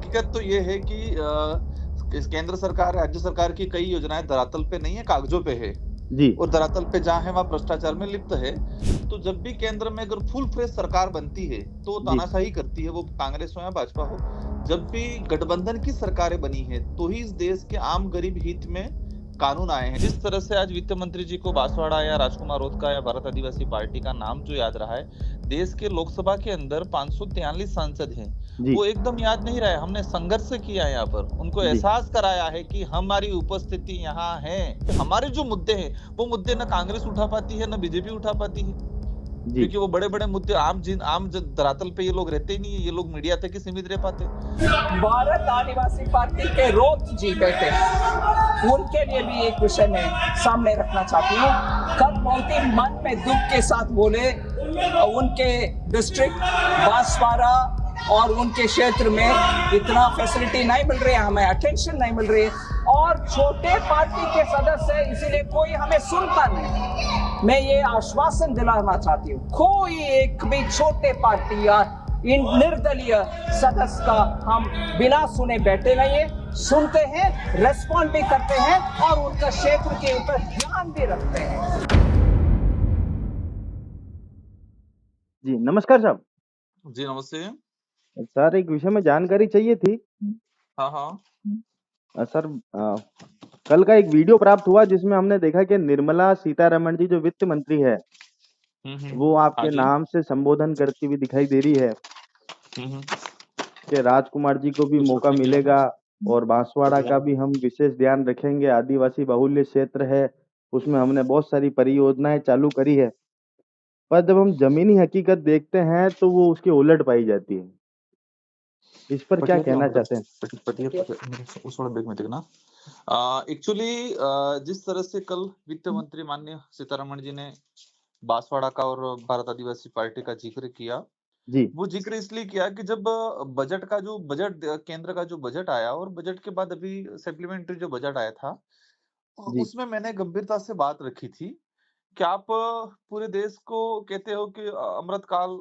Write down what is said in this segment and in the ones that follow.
हकीकत तो ये है कि इस केंद्र सरकार, राज्य सरकार की कई योजनाएँ धरातल पे नहीं है, कागज़ों पे है जी, और धरातल पे जहाँ है वहाँ भ्रष्टाचार में लिप्त है। तो जब भी केंद्र में अगर फुल फ्लेज सरकार बनती है, तो वो जी, तानाशाही करती है, वो कांग्रेस हो या भाजपा हो। जब भी गठबंधन की सरकारें बनी हैं, तो ही इस देश के आम गरीब हित में कानून आए हैं। जिस तरह से आज वित्त मंत्री जी को बांसवाड़ा या राजकुमार ओझा या भारत आदिवासी पार्टी का नाम जो याद रहा है, देश के लोकसभा के अंदर 543 सांसद हैं। जी, वो एकदम याद नहीं रहा है, हमने संघर्ष किया है यहाँ पर। उनको जी, एहसास कराया है कि हमारी उपस्थिति यहाँ है। हमारे जो मुद्दे हैं, वो मुद्दे ना कांग्रेस उठा पाती है, ना बीजेपी उठा पाती है। जी। क्योंकि वो बड़े-बड़े मुद्दे आम धरातल पे ये लोग रहते ही नहीं है, ये लोग मीडिया तक ही सीमित रह पाते हैं। भारत आदिवासी पार्टी के रोत जी बैठे, उनके लिए भी एक विषय मैं सामने रखना चाहती हूँ। कल बहुत ही मन में दुख के साथ बोले, उनके डिस्ट्रिक्ट बांसवाड़ा और उनके क्षेत्र में इतना फैसिलिटी नहीं मिल रही है, हमें अटेंशन नहीं मिल रही है और छोटे पार्टी के सदस्य हैं, इसीलिए कोई हमें सुनता नहीं। मैं ये आश्वासन दिलाना चाहती हूँ, कोई एक भी छोटे पार्टी या इन निर्दलीय सदस्य का हम बिना सुने बैठे नहीं है, सुनते हैं, रेस्पॉन्ड भी करते हैं और उनका क्षेत्र के ऊपर ध्यान भी रखते हैं। जी, नमस्कार साहब। जी, नमस्ते। सर एक विषय में जानकारी चाहिए थी। हाँ, हाँ। सर कल का एक वीडियो प्राप्त हुआ जिसमें हमने देखा कि निर्मला सीतारमण जी जो वित्त मंत्री है, वो हाँ आपके जी। नाम से संबोधन करती हुई दिखाई दे रही है हुँ, हुँ। कि राजकुमार जी को भी कुछ मौका रखने के लिए ना? मिलेगा और बांसवाड़ा बढ़िया। का भी हम विशेष ध्यान रखेंगे। आदिवासी बाहुल्य क्षेत्र है, उसमें हमने बहुत सारी परियोजनाएं चालू करी है। पर जब हम जमीनी हकीकत देखते हैं तो वो उसके उलट पाई जाती है। इस पर क्या पटिया कहना मतलब चाहते हैं? पटिया उस वाला बैग में देखना। एक्चुअली जिस तरह से कल वित्त मंत्री माननीय सीतारमण जी ने बांसवाड़ा का और भारत आदिवासी पार्टी का जिक्र किया, जी, वो जिक्र इसलिए किया कि जब बजट केंद्र का जो बजट आया और बजट के बाद अभी सप्लीमेंट्री जो बजट आया था, जी, उसमें मैंने गंभीरता से बात रखी थी कि आप पूरे देश को कहते हो कि अमृतकाल,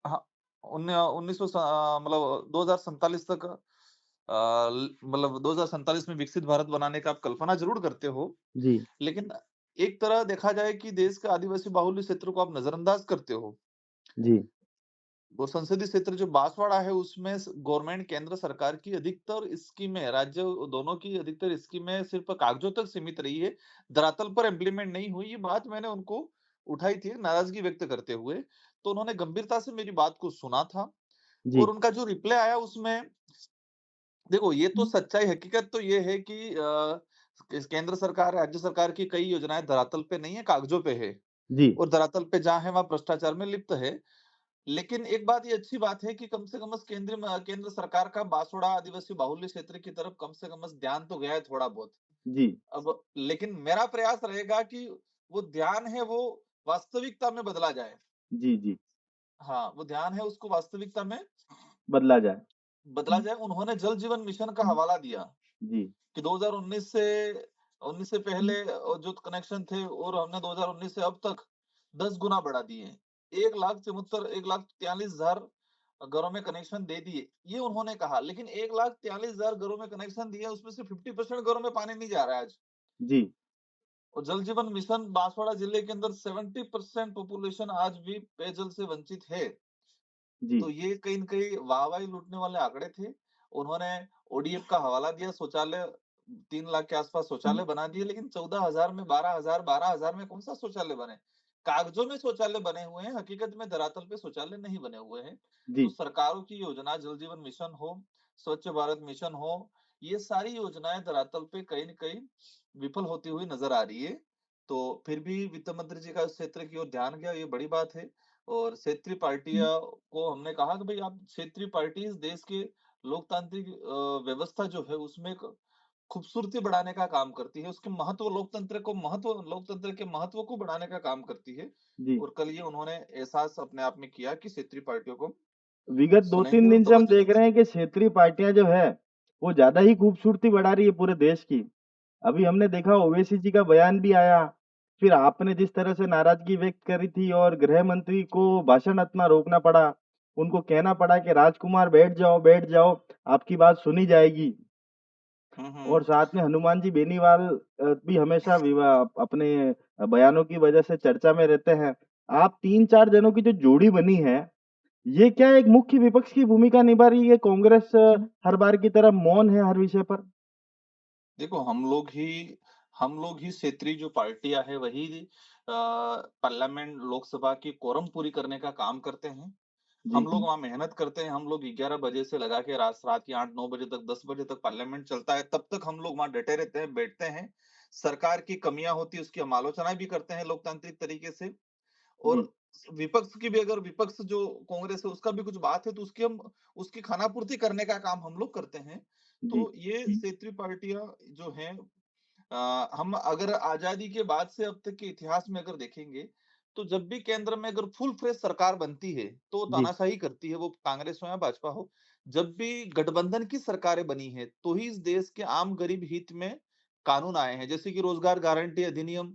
हाँ, 1900 मतलब 2047 तक, मतलब 2047 में विकसित भारत बनाने का आप कल्पना ज़रूर करते हो, जी, लेकिन एक तरह देखा जाए कि देश के आदिवासी बाहुल्य क्षेत्र को आप नज़रअंदाज करते हो। जी, वो संसदीय क्षेत्र जो बांसवाड़ा है, उसमें गवर्नमेंट केंद्र सरकार की अधिकतर स्कीमें, राज्य दोनों की अधिकतर स्कीमें सिर्फ कागजों तक सीमित रही है, धरातल पर इम्प्लीमेंट नहीं हुई। ये बात मैंने उनको उठाई थी नाराजगी व्यक्त करते हुए, तो उन्होंने गंभीरता से मेरी बात को सुना था और जी, उनका जो रिप्लाई आया उसमें, देखो ये तो सच्चाई, हकीकत तो ये है कि केंद्र सरकार, राज्य सरकार की कई योजनाएं धरातल पे नहीं है, कागजों पे है जी, और धरातल पे जहाँ है वहाँ भ्रष्टाचार में लिप्त है। लेकिन एक बात, ये अच्छी बात है कि कम से कम केंद्र सरकार का बांसवाड़ा आदिवासी बाहुल्य क्षेत्र की तरफ कम से कम ध्यान तो गया है थोड़ा बहुत। जी, अब लेकिन मेरा प्रयास रहेगा कि वो ध्यान है वो वास्तविकता में बदला जाए। जी, जी, हाँ, वो ध्यान है उसको वास्तविकता में बदला जाए। बदला जाए। उन्होंने जल जीवन मिशन का हवाला दिया जी, कि 2019 से पहले जो कनेक्शन थे और हमने 2019 से अब तक 10 गुना बढ़ा दिए हैं। 1,43,000 घरों में कनेक्शन दे दिए, ये उन्होंने कहा। लेकिन 1,43,000 घरों में कनेक्शन दिए, उसमें से 50% घरों में पानी नहीं जा रहा है आज। जी, और जल जीवन मिशन बांसवाड़ा जिले के अंदर 70% पॉपुलेशन आज भी पेयजल से वंचित है। जी, तो ये कहीं न कहीं वाहवाही लूटने वाले आंकड़े थे। उन्होंने ओडीएफ का हवाला दिया, शौचालय 3 लाख के आस-पास शौचालय बना दिए, लेकिन 14,000 में 12,000, 12,000 में कौन-सा शौचालय बने? कागज़ों में शौचालय बने हुए हैं, हकीकत में धरातल पे शौचालय नहीं बने हुए हैं। तो जी, सरकारों की योजना, जल जीवन मिशन हो, स्वच्छ भारत मिशन हो, ये सारी योजनाएँ धरातल पे कहीं न कहीं विफल होती हुई नज़र आ रही है। तो फिर भी वित्त मंत्री जी का इस क्षेत्र की ओर ध्यान गया, ये बड़ी बात है। और क्षेत्रीय पार्टियां को हमने कहा कि भाई आप क्षेत्रीय पार्टी इस देश के लोकतांत्रिक व्यवस्था जो है उसमें एक खूबसूरती बढ़ाने का काम करती है, उसके महत्व, लोकतंत्र के महत्व को बढ़ाने का काम करती है। जी। और कल ये उन्होंने एहसास अपने आप में किया कि क्षेत्रीय पार्टियों को विगत सुनेंगे 2-3 और दिन से हम तवज्जो देख देंगे। रहे हैं कि क्षेत्रीय पार्टियां जो है, वो ज़्यादा ही खूबसूरती बढ़ा रही है पूरे देश की। अभी हमने देखा ओवैसी जी का बयान भी आया, फिर आपने जिस तरह से नाराज़गी व्यक्त करी थी और गृह मंत्री को भाषण अपना रोकना पड़ा। उनको कहना पड़ा कि राजकुमार बैठ जाओ, आपकी बात सुनी जाएगी। और साथ में हनुमान जी बेनीवाल भी हमेशा अपने बयानों की वजह से चर्चा में रहते हैं। आप 3-4 जनों की जो जोड़ी बनी है, ये क्या एक मुख्य विपक्ष की भूमिका निभा रही है? कांग्रेस हर बार की तरह मौन है हर विषय पर। देखो, हम लोग ही क्षेत्रीय जो पार्टियां है वही पार्लियामेंट लोकसभा की कोरम पूरी करने का काम करते हैं। हम लोग वहाँ मेहनत करते हैं। हम लोग 11 बजे से लगा के रात के 8-9 बजे तक, 10 बजे तक पार्लियामेंट चलता है, तब तक हम लोग वहाँ डटे रहते हैं, बैठते हैं। सरकार की कमियां होती है उसकी हम आलोचना भी करते हैं लोकतांत्रिक तरीके से। जी, और विपक्ष की भी, अगर विपक्ष जो कांग्रेस है उसका भी कुछ बात है तो उसकी खानापूर्ति करने का काम हम लोग करते हैं। जी, तो ये क्षेत्रीय पार्टियां जो हैं, हम अगर आजादी के बाद से अब तक के इतिहास में अगर देखेंगे, तो जब भी केंद्र में अगर फुल फ्लेज सरकार बनती है, तो वो जी, तानाशाही करती है, वो कांग्रेस हो या भाजपा हो। जब भी गठबंधन की सरकारें बनी है, तो ही इस देश के आम गरीब हित में कानून आए हैं, जैसे कि रोजगार गारंटी अधिनियम,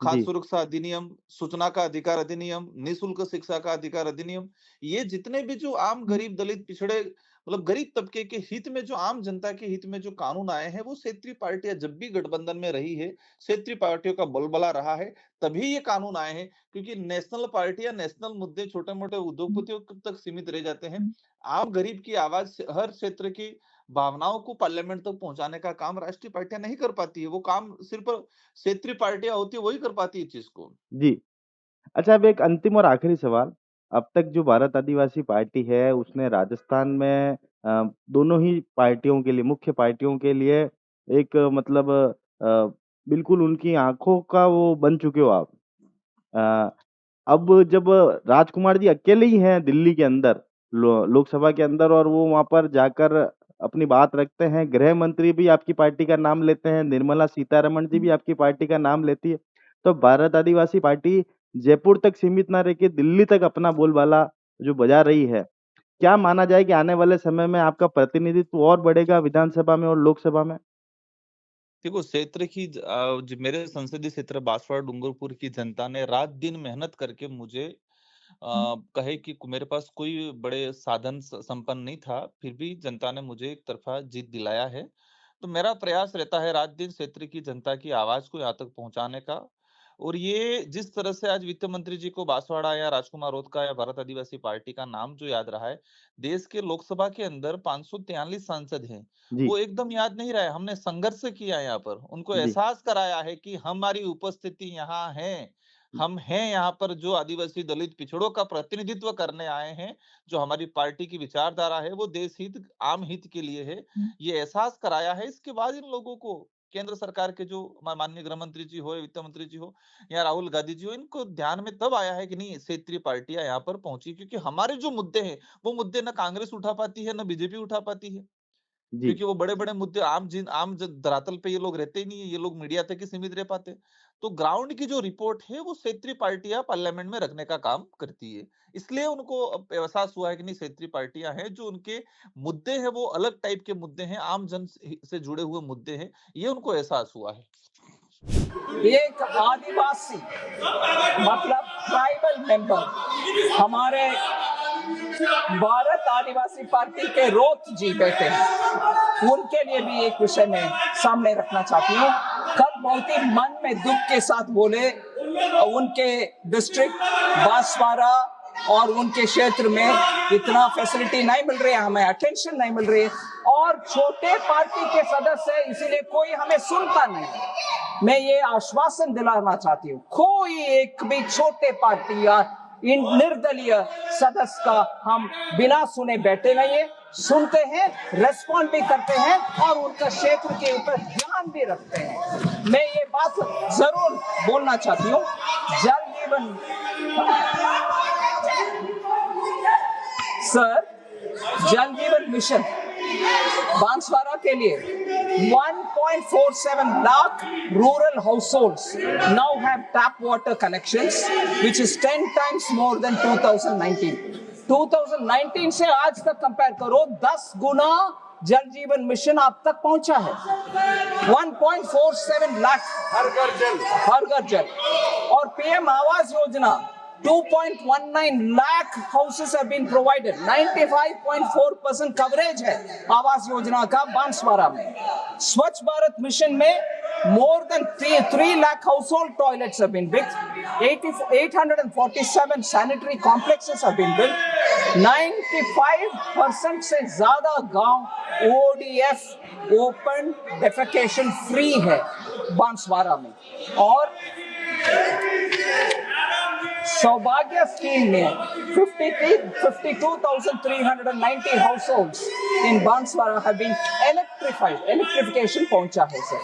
खाद्य जी, सुरक्षा अधिनियम, सूचना का अधिकार अधिनियम, निःशुल्क शिक्षा का अधिकार अधिनियम। ये जितने भी जो आम गरीब दलित पिछड़े मतलब गरीब तबके के हित में, जो आम जनता के हित में जो कानून आए हैं, वो क्षेत्रीय पार्टियां जब भी गठबंधन में रही है, क्षेत्रीय पार्टियों का बलबला रहा है, तभी ये कानून आए हैं। क्योंकि नेशनल पार्टियां नेशनल मुद्दे छोटे मोटे उद्योगपतियों तक सीमित रह जाते हैं। आम गरीब की आवाज हर क्षेत्र की भावनाओं को पार्लियामेंट तक पहुंचाने का काम राष्ट्रीय पार्टियां नहीं कर पाती है। वो काम सिर्फ क्षेत्रीय पार्टियां होती है, वही कर पाती है चीज को। जी। अच्छा, अब एक अंतिम और आखिरी सवाल। अब तक जो भारत आदिवासी पार्टी है, उसने राजस्थान में दोनों ही पार्टियों के लिए, मुख्य पार्टियों के लिए एक मतलब बिल्कुल उनकी आँखों का वो बन चुके हो आप। अ, अब जब राजकुमार जी अकेले ही हैं दिल्ली के अंदर, लोकसभा के अंदर, और वो वहाँ पर जाकर अपनी बात रखते हैं, गृह मंत्री भी आपकी पार्टी का नाम लेते हैं, निर्मला सीतारमण जी भी आपकी पार्टी का नाम लेती है। तो भारत आदिवासी पार्टी जयपुर तक सीमित ना रह के दिल्ली तक अपना बोलबाला जो बजा रही है, क्या माना जाए कि आने वाले समय में आपका प्रतिनिधित्व और बढ़ेगा विधानसभा में और लोकसभा में? देखो, क्षेत्र की जो मेरे संसदीय क्षेत्र बांसवाड़ा डूंगरपुर की जनता ने रात दिन मेहनत करके मुझे कहे कि मेरे पास कोई बड़े साधन संपन्न नहीं था, फिर भी जनता ने मुझे एक तरफा जीत दिलाया है। तो मेरा प्रयास रहता है रात दिन क्षेत्र की जनता की आवाज को यहाँ तक पहुंचाने का। और ये जिस तरह से आज वित्त मंत्री जी को बांसवाड़ा या राजकुमार रोध का या भारत आदिवासी पार्टी का नाम जो याद रहा है, देश के लोकसभा के अंदर 543 सांसद हैं, जी, वो एकदम याद नहीं रहा है। हमने संघर्ष किया है यहाँ पर, उनको जी, एहसास कराया है कि हमारी उपस्थिति यहाँ है। हम हैं यहाँ पर जो आदिवासी दलित पिछड़ों का प्रतिनिधित्व करने आए हैं। जो हमारी पार्टी की विचारधारा है वो देश हित, आम हित के लिए है। ये एहसास कराया है। इसके बाद इन लोगों को केंद्र सरकार के जो माननीय गृह मंत्री जी हो, वित्त मंत्री जी हो या राहुल गांधी जी हो, इनको ध्यान में तब आया है कि नहीं, क्षेत्रीय पार्टियां यहाँ पर पहुंची, क्योंकि हमारे जो मुद्दे हैं वो मुद्दे न कांग्रेस उठा पाती है, न बीजेपी उठा पाती है। जी। क्योंकि वो बड़े-बड़े मुद्दे धरातल पे ये लोग रहते ही नहीं है, ये लोग मीडिया तक ही सीमित रह पाते हैं। तो ग्राउंड की जो रिपोर्ट है वो क्षेत्रीय पार्टियां पार्लियामेंट में रखने का काम करती है। इसलिए उनको अब एहसास हुआ है कि नहीं, क्षेत्रीय पार्टियां हैं, जो उनके मुद्दे हैं वो अलग टाइप के मुद्दे हैं, आम जन से जुड़े हुए मुद्दे हैं, ये उनको एहसास हुआ है। एक आदिवासी मतलब ट्राइबल मेंबर हमारे भारत आदिवासी पार्टी के रोत जी बैठे हैं, उनके लिए भी एक विषय में सामने रखना चाहती हूँ। कल बहुत ही मन में दुख के साथ बोले, उनके डिस्ट्रिक्ट बांसवाड़ा और उनके क्षेत्र में इतना फैसिलिटी नहीं मिल रही है, हमें अटेंशन नहीं मिल रही है, और छोटे पार्टी के सदस्य है, इसीलिए कोई हमें सुनता नहीं। मैं ये आश्वासन दिलाना चाहती हूँ, कोई एक भी छोटे पार्टी या इन निर्दलीय सदस्य का हम बिना सुने बैठे नहीं है, सुनते हैं, रेस्पॉन्ड भी करते हैं और उनका क्षेत्र के ऊपर ध्यान भी रखते हैं। मैं ये बात जरूर बोलना चाहती हूँ। जल जीवन सर, जल जीवन मिशन बांसवाड़ा के लिए 1.47 lakh rural households now have tap water connections, which is 10 times more than 2019. 2019 से आज तक कंपेयर करो, 10 गुना जल जीवन मिशन आप तक पहुंचा है। 1.47 लाख हर घर जल। और PM Awas Yojana 2.19 lakh houses have been provided. 95.4% coverage है आवास योजना का बांसवाड़ा में. स्वच्छ भारत मिशन में more than 3 lakh household toilets have been built. 847 sanitary complexes have been built. 95% से ज्यादा गांव ODF ओपन डेफेकेशन फ्री है बांसवाड़ा में. और सौभाग्य स्कीम में 52,390 households in Banswara have been electrified. Electrification पहुंचा है सर.